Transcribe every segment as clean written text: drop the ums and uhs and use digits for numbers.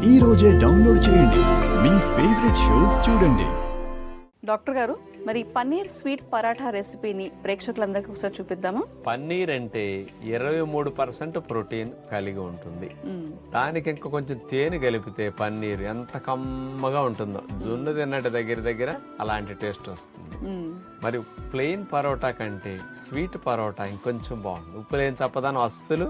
ఈ రోజే డౌన్లోడ్ చేయండి, మీ ఫేవరెట్ షోస్ చూడండి. డాక్టర్ గారు, మరి పన్నీర్ స్వీట్ పరాఠా రెసిపీని ప్రేక్షకులందరికీ ఒకసారి చూపిద్దామా? పన్నీర్ అంటే 23% ప్రోటీన్ కలిగి ఉంటుంది. దానికి ఇంకా కొంచెం తేనె కలిపితే పన్నీర్ ఎంత కమ్మగా ఉంటుందో, జున్ను తిన్నట్టు దగ్గర అలాంటి టేస్ట్ వస్తుంది. మరి ప్లెయిన్ పరోటా కంటే స్వీట్ పరోటా ఇంకొంచెం బాగుంటుంది. ఉప్పు లేని చప్పదానం అస్సలు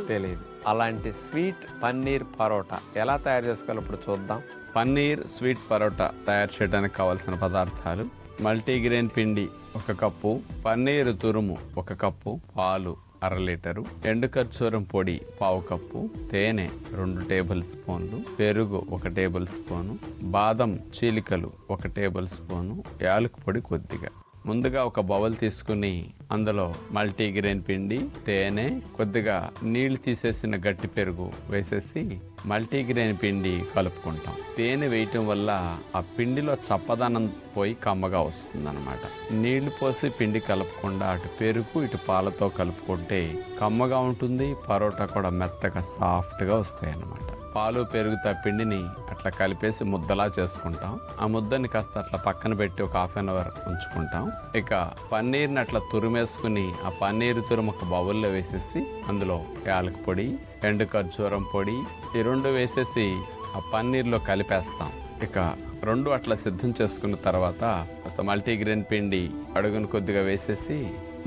తెలియదు. అలాంటి స్వీట్ పన్నీర్ పరోటా ఎలా తయారు చేసుకోవాలో ఇప్పుడు చూద్దాం. పన్నీర్ స్వీట్ పరోటా తయారు చేయడానికి కావాల్సిన పదార్థాలు: మల్టీగ్రెయిన్ పిండి 1 కప్పు, పన్నీరు తురుము 1 కప్పు, పాలు 1/2 లీటరు, ఎండు ఖర్జూరం పొడి 1/2 కప్పు, తేనె 2 టేబుల్ స్పూన్లు, పెరుగు 1 టేబుల్ స్పూను, బాదం చీలికలు 1 టేబుల్ స్పూను, యాలకు పొడి కొద్దిగా. ముందుగా ఒక బౌల్ తీసుకుని అందులో మల్టీగ్రెయిన్ పిండి, తేనె, కొద్దిగా నీళ్లు తీసేసిన గట్టి పెరుగు వేసేసి మల్టీగ్రెయిన్ పిండి కలుపుకుంటాం. తేనె వేయటం వల్ల ఆ పిండిలో చప్పదనం పోయి కమ్మగా వస్తుంది అనమాట. నీళ్లు పోసి పిండి కలపకుండా అటు పెరుగు ఇటు పాలతో కలుపుకుంటే కమ్మగా ఉంటుంది. పరోటా కూడా మెత్తగా సాఫ్ట్గా వస్తాయి అన్నమాట. పాలు పెరుగుతో పిండిని అట్లా కలిపేసి ముద్దలా చేసుకుంటాం. ఆ ముద్దని కాస్త అట్లా పక్కన పెట్టి ఒక 1/2 అవర్ ఉంచుకుంటాం. ఇక పన్నీర్ని అట్లా తురిమేసుకుని ఆ పన్నీరు తురుము ఒక బౌల్లో వేసేసి అందులో యాలకు పొడి, ఎండు ఖర్జూరం పొడి ఈ 2 వేసేసి ఆ పన్నీర్లో కలిపేస్తాం. ఇక 2 అట్లా సిద్ధం చేసుకున్న తర్వాత కాస్త మల్టీగ్రెయిన్ పిండి అడుగును కొద్దిగా వేసేసి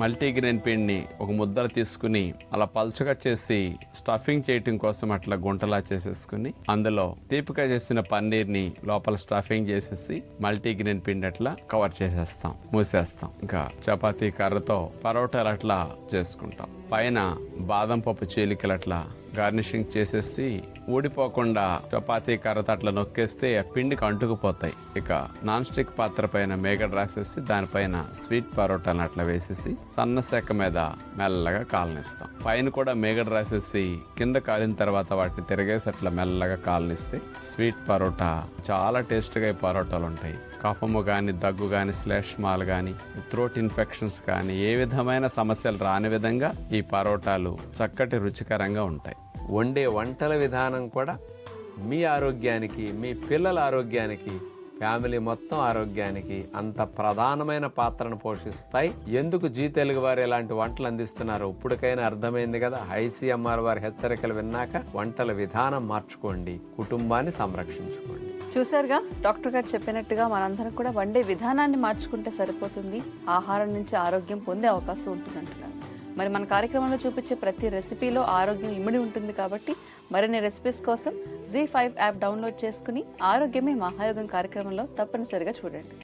మల్టీగ్రెయిన్ పిండిని ఒక ముద్దలు తీసుకుని అలా పల్చగా చేసి స్టఫింగ్ చేయటం కోసం అట్లా గుంటలా చేసేసుకుని అందులో తీపిగా చేసిన పన్నీర్ని లోపల స్టఫింగ్ చేసేసి మల్టీగ్రెయిన్ పిండి అట్లా కవర్ చేసేస్తాం, మూసేస్తాం. ఇంకా చపాతీ కర్రతో పరోటాలు అట్లా చేసుకుంటాం. పైన బాదం పప్పు చీలికలు అట్లా గార్నిషింగ్ చేసేసి ఊడిపోకుండా చపాతీ కర్రతో అట్లా నొక్కేస్తే ఆ పిండికి అంటుకుపోతాయి. ఇక నాన్ స్టిక్ పాత్ర పైన మేగడ రాసేసి దానిపైన స్వీట్ పరోటాలను అట్లా వేసేసి సన్న సెక్క మీద మెల్లగా కాలనిస్తాం. పైన కూడా మేగడ రాసేసి కింద కాలిన తర్వాత వాటిని తిరగేసి అట్లా మెల్లగా కాలనిస్తే స్వీట్ పరోటా చాలా టేస్ట్గా ఈ పరోటాలు ఉంటాయి. కఫము కానీ, దగ్గు కానీ, శ్లేష్మాలు కానీ, థ్రోట్ ఇన్ఫెక్షన్స్ కానీ ఏ విధమైన సమస్యలు రాని విధంగా ఈ పరోటాలు చక్కటి రుచికరంగా ఉంటాయి. వండే వంటల విధానం కూడా మీ ఆరోగ్యానికి, మీ పిల్లల ఆరోగ్యానికి, ఫ్యామిలీ మొత్తం ఆరోగ్యానికి అంత ప్రధానమైన పాత్రను పోషిస్తాయి. ఎందుకు జీ తెలుగు వారు ఇలాంటి వంటలు అందిస్తున్నారు ఇప్పటికైనా అర్థమైంది కదా. ICMR వారి హెచ్చరికలు విన్నాక వంటల విధానం మార్చుకోండి, కుటుంబాన్ని సంరక్షించుకోండి. చూసారుగా, డాక్టర్ గారు చెప్పినట్టుగా మనందరం కూడా వండే విధానాన్ని మార్చుకుంటే సరిపోతుంది. ఆహారం నుంచి ఆరోగ్యం పొందే అవకాశం ఉంటుంది అంటున్నారు. మరి మన కార్యక్రమంలో చూపించే ప్రతి రెసిపీలో ఆరోగ్యం ఇమిడి ఉంటుంది కాబట్టి మరిన్ని రెసిపీస్ కోసం ZEE5 యాప్ డౌన్లోడ్ చేసుకుని ఆరోగ్యమే మహాయోగం కార్యక్రమంలో తప్పనిసరిగా చూడండి.